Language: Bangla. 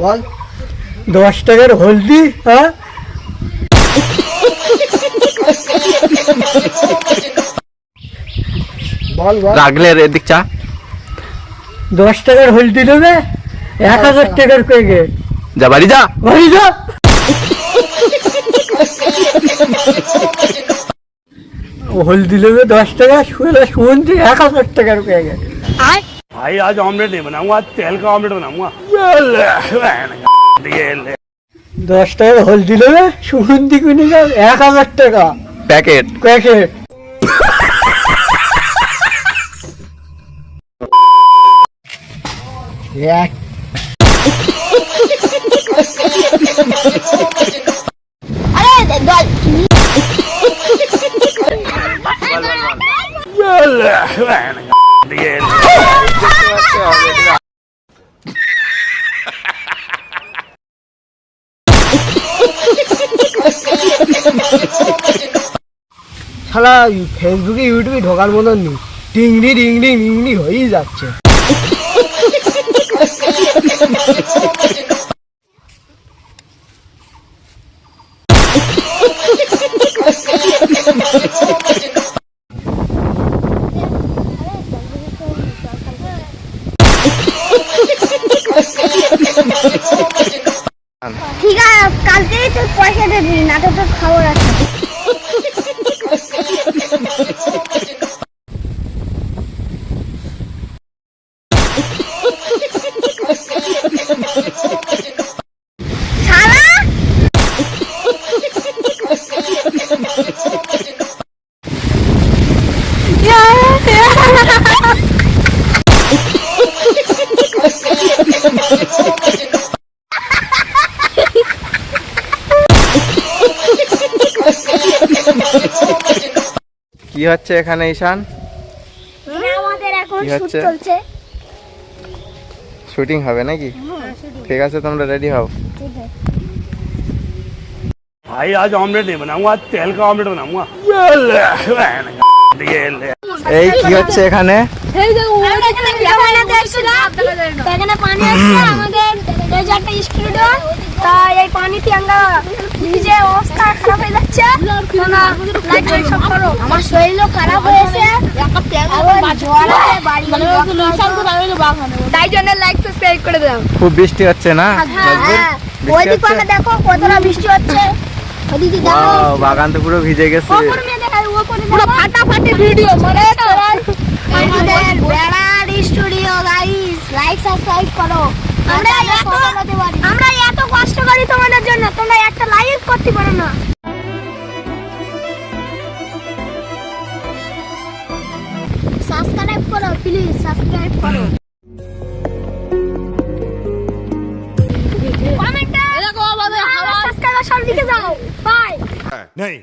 বল 10 টাকার হলদি। হ্যাঁ বল বল রাগলে এদিক চা 10 টাকার হলদি দেবে 1000 টাকার কয়েকে যা বাড়ি যা বাড়ি যা। हल्दी लोगे 10 टका सुनते 1000 टका कहेगा। भाई आज ऑमलेट नहीं बनाऊंगा, आज तेल का ऑमलेट बनाऊंगा। 10 टका हल्दी लोगे सुनती किने 1000 टका প্যাকেট पैकेट। শালা ফেসবুকে ইউটিউবে ঢোকার মতন নেই, টিংরি টিংরি টিংরি হয়েই যাচ্ছে। ঠিক আছে, কালকেই তো পয়সা দিবি না তো তোর খবর আছে। শালা কি হচ্ছে এখানে ঈশান? আমাদের এখন কি শুট হচ্ছে? চলছে। শুটিং হবে নাকি? ঠিক আছে তোমরা রেডি হও। भाई आज ऑमलेट नहीं बनाऊंगा, आज तेल का ऑमलेट बनाऊंगा। এই কি হচ্ছে এখানে? এখানে পানি আসছে আমাদের এই যে একটা স্টুডিও, তা এই পানিতে আমরা ভিজে অবস্থা খারাপ হয়ে যাচ্ছে। তোমরা লাইক করে সব করো। আমার শরীরও খারাপ হয়েছে, আবার জ্বর আছে, বাড়ি তাই জন্য লাইক সাবস্ক্রাইব করে দাও। খুব বৃষ্টি হচ্ছে না? ওই দিকে দেখো কতটা বৃষ্টি হচ্ছে, ওদিকে দেখো Wow, বাগান তো পুরো ভিজে গেছে। পুরো ফাটাফাটি ভিডিও মানে আমাদের বেড়ার স্টুডিও গাইস, লাইক সাবস্ক্রাইব করো। আমরা এত কষ্ট করি তোমাদের জন্য, তোমরা একটা লাইক করতে পারো না। সাবস্ক্রাইব করো প্লিজ, সাবস্ক্রাইব করো। কমেন্টে দেখো আমাদের হাওয়া সাবস্ক্রাইব সব লিখে যাও। বাই। नहीं